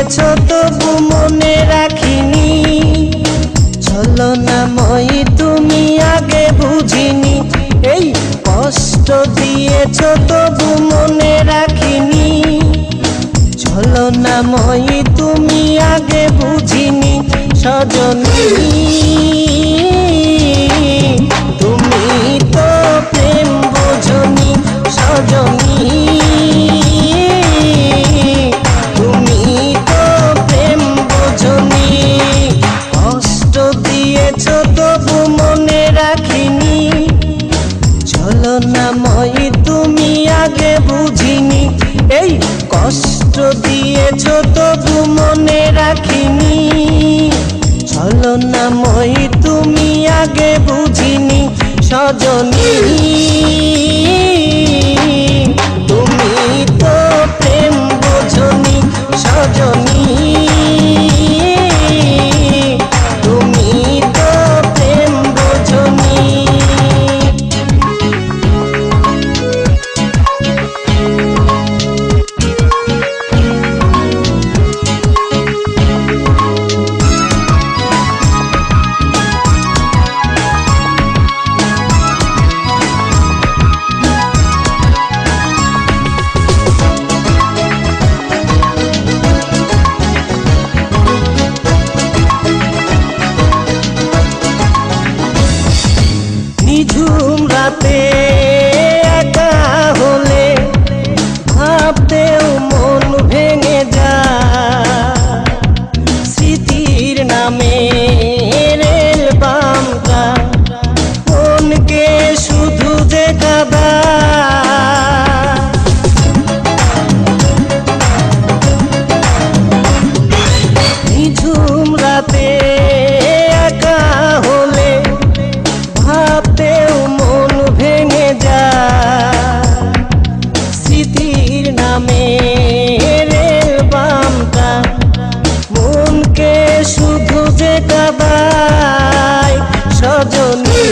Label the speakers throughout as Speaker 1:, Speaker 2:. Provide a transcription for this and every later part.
Speaker 1: দিয়েছ তবু মনে রাখিনি, ছলনাময়ী তুমি আগে বুঝিনি। এই কষ্ট দিয়েছ তবু মনে রাখিনি, ছলনাময়ী তুমি আগে বুঝিনি। সজনী তুমি তো প্রেম বোঝনি, সজনী তুমি তো প্রেম বোঝনি। কষ্ট দিয়েছ তবু মনে রাখিনি, ছলনাময়ী তুমি আগে বুঝিনি। এই কষ্ট দিয়েছ তবু মনে রাখিনি, ছলনাময়ী তুমি আগে বুঝিনি। সজনী তুমি তো প্রেম বোঝনি, সজনী তুমি তো প্রেম বোঝনি। নিঝুম রাতে একা হলে ভাবতেও মন ভেঙে যায়, স্মৃতির নামে রেল বামটা মনকে শুধু যে কাঁদায়। নিঝুম রাতে একা হলে ভাবতেও মন ভেঙে যায়, স্মৃতির নামে রেল বামটা মনকে শুধু যে কাঁদায়। সজনী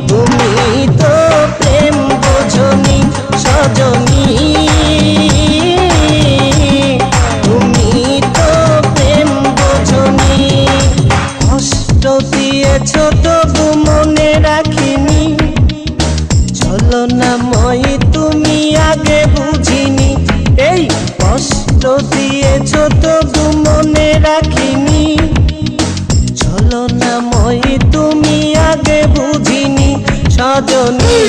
Speaker 1: তুমি তো প্রেম বোঝনি, সজনী তুমি তো প্রেম বোঝনি। কষ্ট দিয়েছ তবু মনে রাখিনি, ছলনাময়ী তুমি আগে বুঝিনি। এই কষ্ট দিয়েছ তবু মনে রাখিনি, ছলনাময়ী তুমি আগে বুঝিনি। সজনী